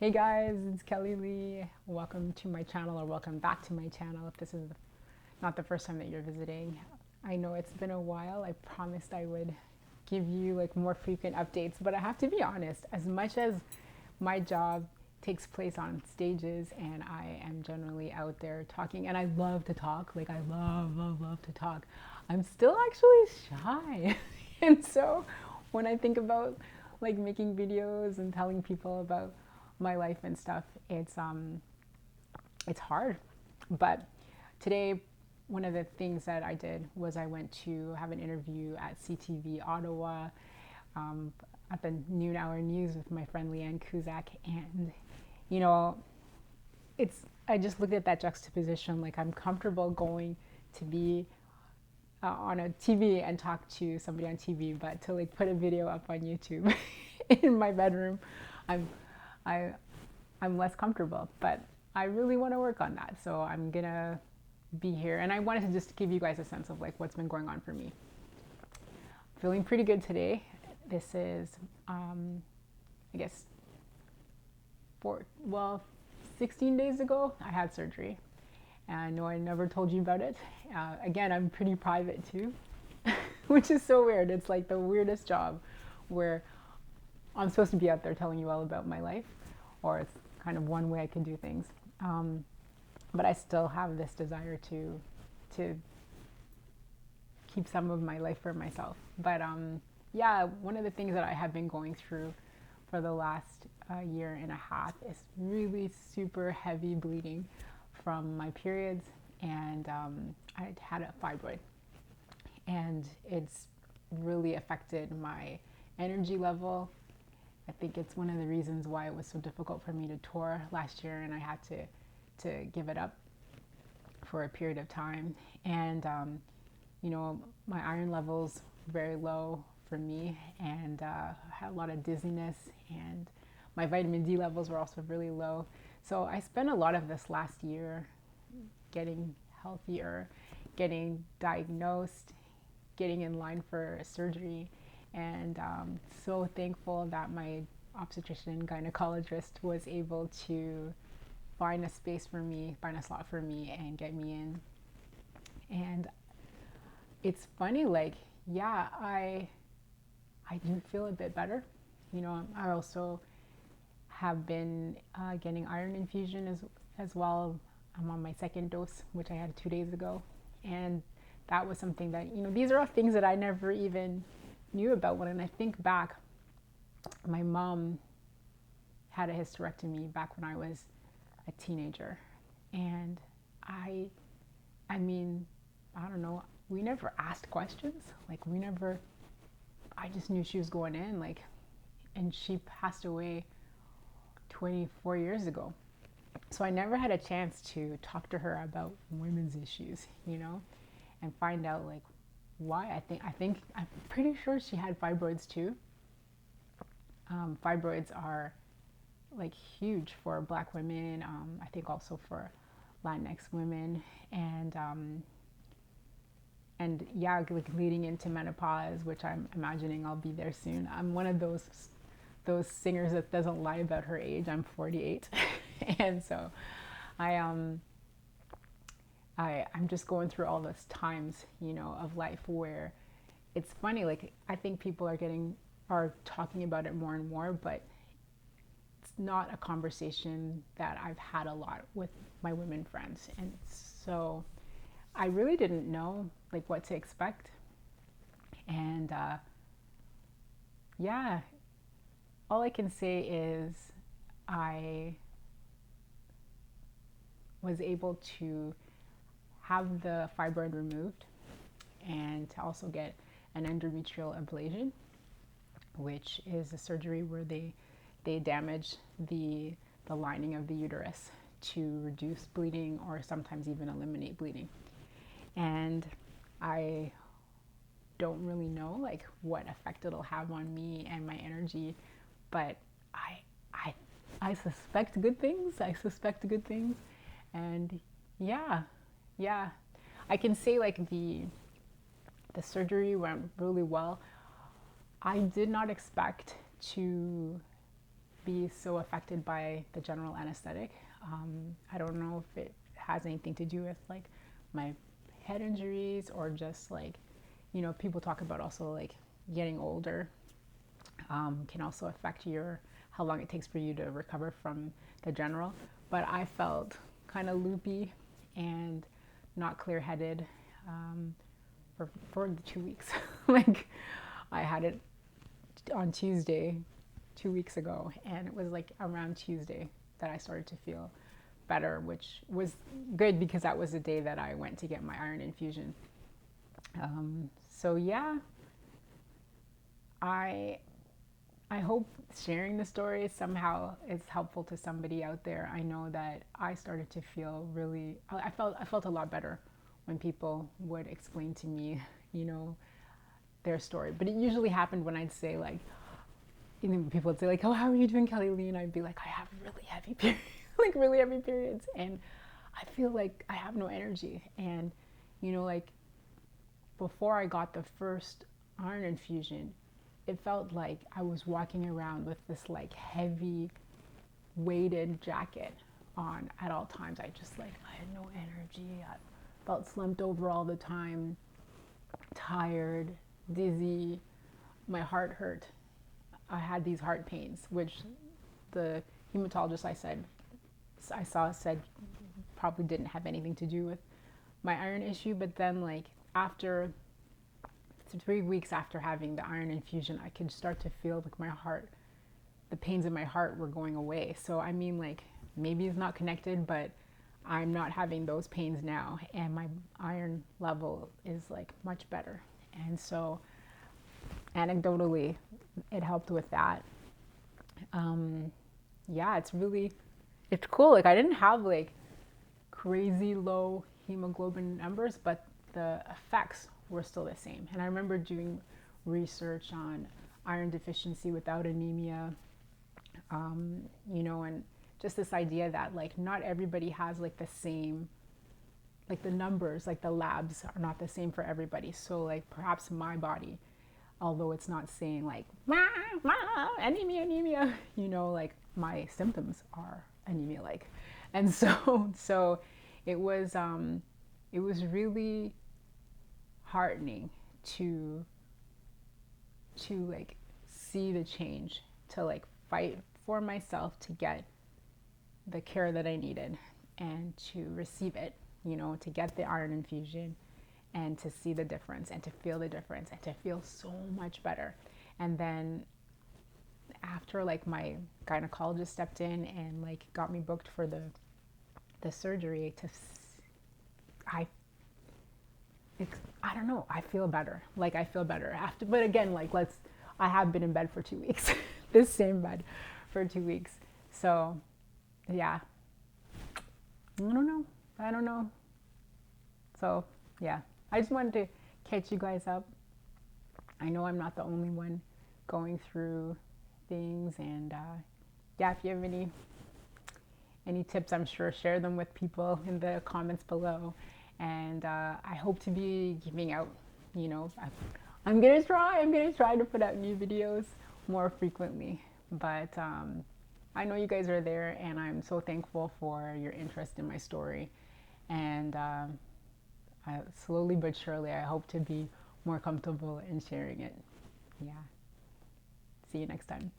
Hey guys, it's Kellylee. Welcome to my channel, or welcome back to my channel if this is not the first time that you're visiting. I know it's been a while. I promised I would give you like more frequent updates, but I have to be honest, as much as my job takes place on stages and I am generally out there talking, and I love to talk, like I love to talk, I'm still actually shy. And so when I think about like making videos and telling people about my life and stuff, it's hard. But today, one of the things that I did was I went to have an interview at CTV Ottawa, um, at the noon hour news with my friend Leanne Kuzak. And you know, I just looked at that juxtaposition, like I'm comfortable going to be on a TV and talk to somebody on TV, but to like put a video up on YouTube in my bedroom, I'm I I'm less comfortable. But I really want to work on that, so I'm gonna be here. And I wanted to just give you guys a sense of like what's been going on for me. Feeling pretty good today. This is I guess 16 days ago I had surgery. And I know I never told you about it. Again, I'm pretty private too, which is so weird. It's like the weirdest job where I'm supposed to be out there telling you all about my life, or it's kind of one way I can do things. But I still have this desire to keep some of my life for myself. But yeah, one of the things that I have been going through for the last year and a half is really super heavy bleeding from my periods, and I had a fibroid, and it's really affected my energy level. I think it's one of the reasons why it was so difficult for me to tour last year, and I had to give it up for a period of time. And you know, my iron levels very low for me, and I had a lot of dizziness, and my vitamin D levels were also really low. So I spent a lot of this last year getting healthier, getting diagnosed, getting in line for surgery, and so thankful that my obstetrician and gynecologist was able to find a space for me, find a slot for me, and get me in. And it's funny, like, yeah, I do feel a bit better. You know, I also have been getting iron infusion as well. I'm on my second dose, which I had 2 days ago. And that was something that, you know, these are all things that I never even knew about. When I think back, my mom had a hysterectomy back when I was a teenager. And I mean, I don't know, we never asked questions. Like, I just knew she was going in, like, and she passed away 24 years ago. So I never had a chance to talk to her about women's issues, you know, and find out like why. I'm pretty sure she had fibroids too. Fibroids are like huge for Black women. I think also for Latinx women, and yeah, like leading into menopause, which I'm imagining I'll be there soon. I'm one of those singers that doesn't lie about her age. I'm 48. And so I'm just going through all those times, you know, of life where it's funny, like I think people are talking about it more and more, but it's not a conversation that I've had a lot with my women friends. And so I really didn't know like what to expect. And yeah, all I can say is I was able to have the fibroid removed and to also get an endometrial ablation, which is a surgery where they damage the lining of the uterus to reduce bleeding or sometimes even eliminate bleeding. And I don't really know like what effect it'll have on me and my energy, but I suspect good things. I suspect good things. And yeah, I can say like the surgery went really well. I did not expect to be so affected by the general anesthetic. I don't know if it has anything to do with like my head injuries or just like, you know, people talk about also like getting older can also affect your how long it takes for you to recover from the general. But I felt kind of loopy and not clear-headed for the 2 weeks. Like I had it on Tuesday 2 weeks ago, and it was like around Tuesday that I started to feel better, which was good because that was the day that I went to get my iron infusion. So yeah, I hope sharing the story somehow is helpful to somebody out there. I know that I started to feel really, I felt a lot better when people would explain to me, you know, their story. But it usually happened when I'd say like, you know, people would say like, oh, how are you doing, Kellylee? And I'd be like, I have really heavy periods, like really heavy periods. And I feel like I have no energy. And, you know, like before I got the first iron infusion, it felt like I was walking around with this like heavy weighted jacket on at all times. I had no energy. I felt slumped over all the time, tired, dizzy. My heart hurt. I had these heart pains, which the hematologist I saw said probably didn't have anything to do with my iron issue. But then like after 3 weeks after having the iron infusion, I could start to feel like my heart, the pains in my heart were going away. So I mean, like maybe it's not connected, but I'm not having those pains now, and my iron level is like much better. And so anecdotally, it helped with that. Yeah, it's cool. Like I didn't have like crazy low hemoglobin numbers, but the effects were still the same. And I remember doing research on iron deficiency without anemia, you know, and just this idea that like not everybody has like the same, like the numbers, like the labs are not the same for everybody. So like perhaps my body, although it's not saying like anemia, you know, like my symptoms are anemia like. And so it was really heartening to like see the change, to like fight for myself to get the care that I needed and to receive it, you know, to get the iron infusion and to see the difference and to feel the difference and to feel so much better. And then after like my gynecologist stepped in and like got me booked for the surgery, I don't know, I feel better. Like I feel better after, but again, like I have been in bed for 2 weeks, this same bed for 2 weeks. So yeah, I don't know. So yeah, I just wanted to catch you guys up. I know I'm not the only one going through things, and yeah, if you have any tips, I'm sure share them with people in the comments below. And I hope to be giving out, you know, I'm gonna try to put out new videos more frequently. But I know you guys are there, and I'm so thankful for your interest in my story. And slowly but surely, I hope to be more comfortable in sharing it. Yeah. See you next time.